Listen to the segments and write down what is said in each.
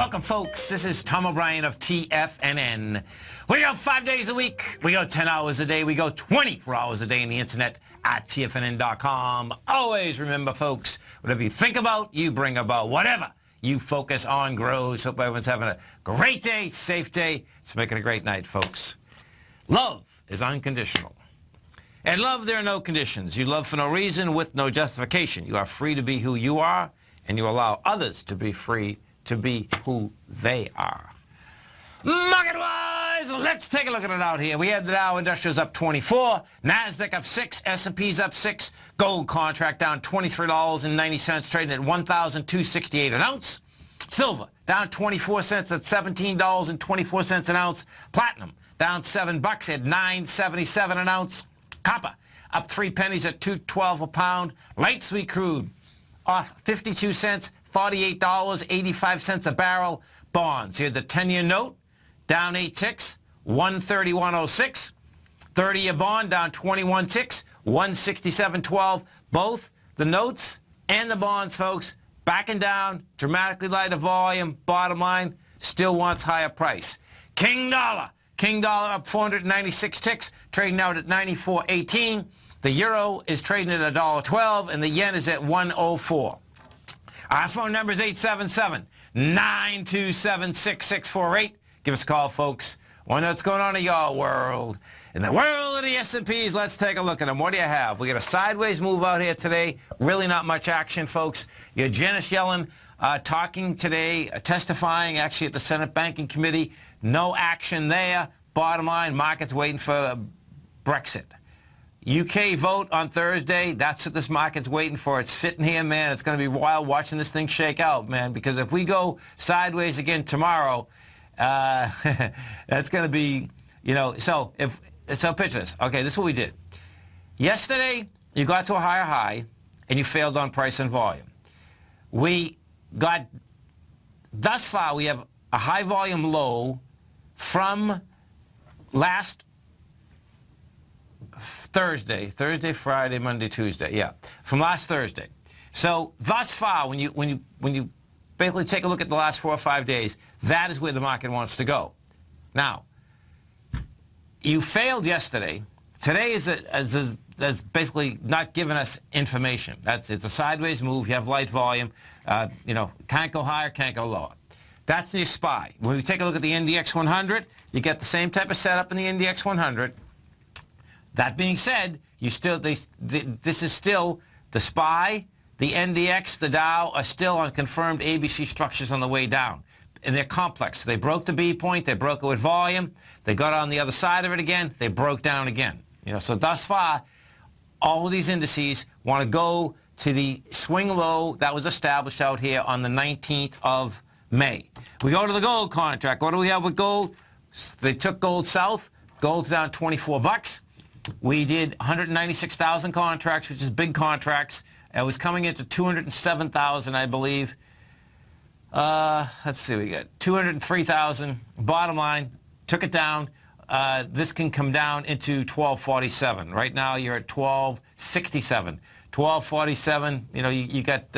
Welcome, folks. This is Tom O'Brien of TFNN. We go 5 days a week. We go 10 hours a day. We go 24 hours a day on the internet at TFNN.com. Always remember, folks, whatever you think about, you bring about. Whatever you focus on grows. Hope everyone's having a great day, safe day. It's making a great night, folks. Love is unconditional. And love, there are no conditions. You love for no reason, with no justification. You are free to be who you are, and you allow others to be free to be who they are. Market-wise, let's take a look at it out here. We had the Dow Industrials up 24, NASDAQ up 6, S&P's up 6, gold contract down $23.90, trading at $1,268 an ounce. Silver down 24 cents at $17.24 an ounce. Platinum down $7 at $9.77 an ounce. Copper up 3 pennies at $2.12 a pound. Light sweet crude off 52 cents, $48.85 a barrel. Bonds, you had the 10-year note down 8 ticks, 131.06. 30-year bond down 21 ticks, 167.12. Both the notes and the bonds, folks, backing down, dramatically lighter volume. Bottom line, still wants higher price. King dollar up 496 ticks, trading out at 94.18. The euro is trading at $1.12, and the yen is at 104. Our phone number is 877-927-6648. Give us a call, folks. Want to know what's going on in your world. In the world of the S&Ps, let's take a look at them. What do you have? We got a sideways move out here today. Really not much action, folks. You had Janet Yellen talking today, testifying actually at the Senate Banking Committee. No action there. Bottom line, market's waiting for Brexit. UK vote on Thursday. That's what this market's waiting for. It's sitting here, man. It's going to be wild watching this thing shake out, man, because if we go sideways again tomorrow, that's going to be, you know, so picture this. Okay, this is what we did. Yesterday, you got to a higher high, and you failed on price and volume. We got, thus far, we have a high volume low from last Thursday, Friday, Monday, Tuesday, yeah, from last Thursday. So thus far, when you basically take a look at the last 4 or 5 days, that is where the market wants to go. Now, you failed yesterday. Today is basically not giving us information. It's a sideways move. You have light volume. You know, can't go higher, can't go lower. That's the SPY. When we take a look at the NDX 100, you get the same type of setup in the NDX 100. That being said, this is still the SPY, the NDX, the Dow are still on confirmed ABC structures on the way down. And they're complex. They broke the B point, they broke it with volume, they got on the other side of it again, they broke down again. You know, so thus far, all of these indices want to go to the swing low that was established out here on the 19th of May. We go to the gold contract. What do we have with gold? They took gold south. Gold's down 24 bucks. We did 196,000 contracts, which is big contracts. It was coming into 207,000, I believe. Let's see, we got 203,000. Bottom line, took it down. This can come down into 1247. Right now, you're at 1267. 1247. You know, you get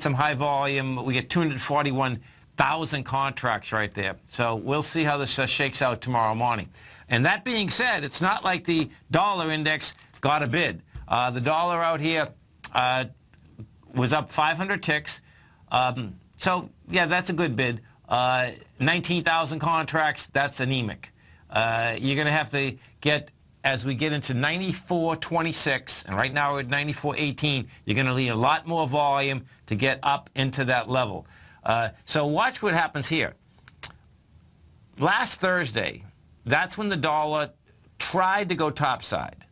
some high volume. We get 241,000 contracts right there. So we'll see how this shakes out tomorrow morning. And that being said, it's not like the dollar index got a bid. The dollar out here was up 500 ticks. So, yeah, that's a good bid. 19,000 contracts, that's anemic. You're going to have to get, as we get into 94.26, and right now we're at 94.18, you're going to need a lot more volume to get up into that level. So watch what happens here. Last Thursday, that's when the dollar tried to go topside.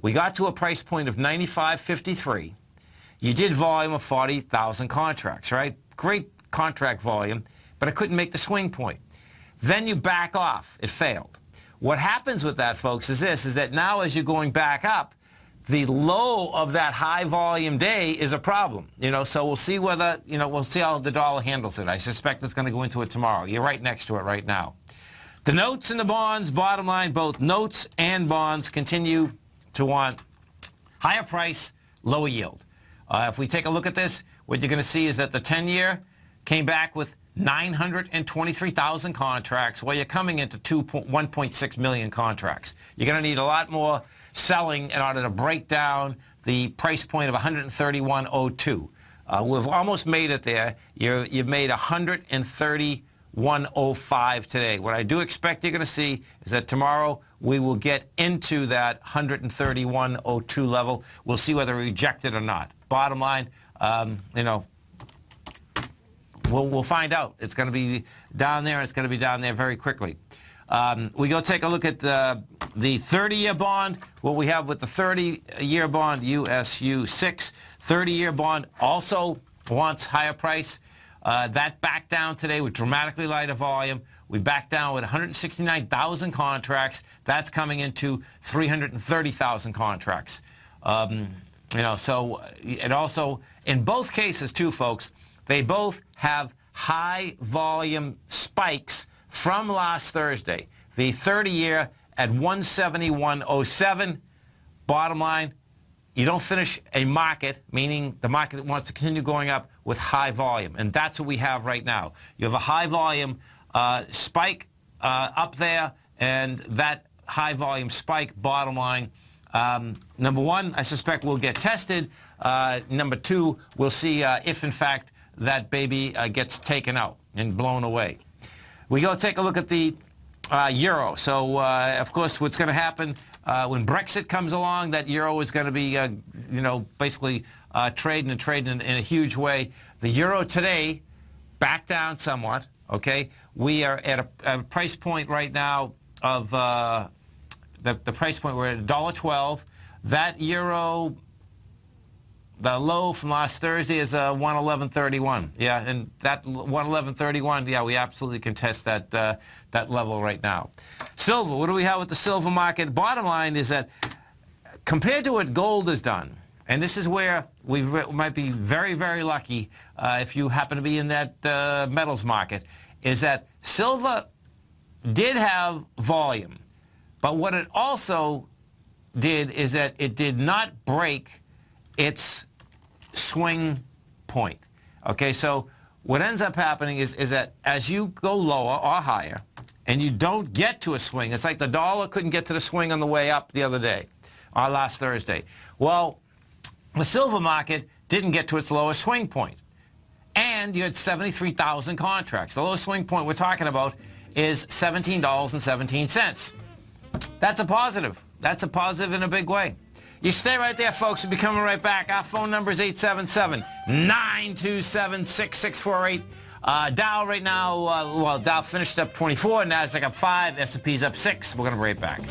We got to a price point of 95.53. You did volume of 40,000 contracts, right? Great contract volume, but it couldn't make the swing point. Then you back off. It failed. What happens with that, folks, is that now as you're going back up, the low of that high volume day is a problem. You know, so we'll see whether, you know, we'll see how the dollar handles it. I suspect it's going to go into it tomorrow. You're right next to it right now. The notes and the bonds, bottom line, both notes and bonds continue to want higher price, lower yield. If we take a look at this, what you're going to see is that the 10-year came back with 923,000 contracts, well, you're coming into 1.6 million contracts. You're going to need a lot more selling in order to break down the price point of 131.02. We've almost made it there. You've made 131.05 today. What I do expect you're going to see is that tomorrow we will get into that 131.02 level. We'll see whether we reject it or not. Bottom line, you know, we'll find out. It's going to be down there, and it's going to be down there very quickly. We go take a look at the 30-year bond. What we have with the 30-year bond, USU 6, 30-year bond also wants higher price. That backed down today with dramatically lighter volume. We backed down with 169,000 contracts. That's coming into 330,000 contracts. You know, so it also, in both cases too, folks, they both have high volume spikes from last Thursday. The 30-year at 171.07. Bottom line, you don't finish a market, meaning the market wants to continue going up with high volume. And that's what we have right now. You have a high volume spike up there, and that high volume spike, bottom line, number one, I suspect will get tested. Number two, we'll see if, in fact, that baby gets taken out and blown away. We go take a look at the euro. So, of course, what's going to happen when Brexit comes along, that euro is going to be, you know, basically trading in a huge way. The euro today back down somewhat, okay? We are at a price point right now of the price point, we're at $1.12. That euro, the low from last Thursday is 111.31. Yeah, and that 111.31, yeah, we absolutely can test that that level right now. Silver, what do we have with the silver market? Bottom line is that compared to what gold has done, and this is where we might be very, very lucky if you happen to be in that metals market, is that silver did have volume, but what it also did is that it did not break its swing point. Okay, so what ends up happening is that as you go lower or higher and you don't get to a swing, it's like the dollar couldn't get to the swing on the way up the other day, or last Thursday. Well, the silver market didn't get to its lowest swing point. And you had 73,000 contracts. The lowest swing point we're talking about is $17.17. That's a positive. That's a positive in a big way. You stay right there, folks. We'll be coming right back. Our phone number is 877-927-6648. Dow right now, well, Dow finished up 24, NASDAQ up 5, S&P's up 6. We're going to be right back.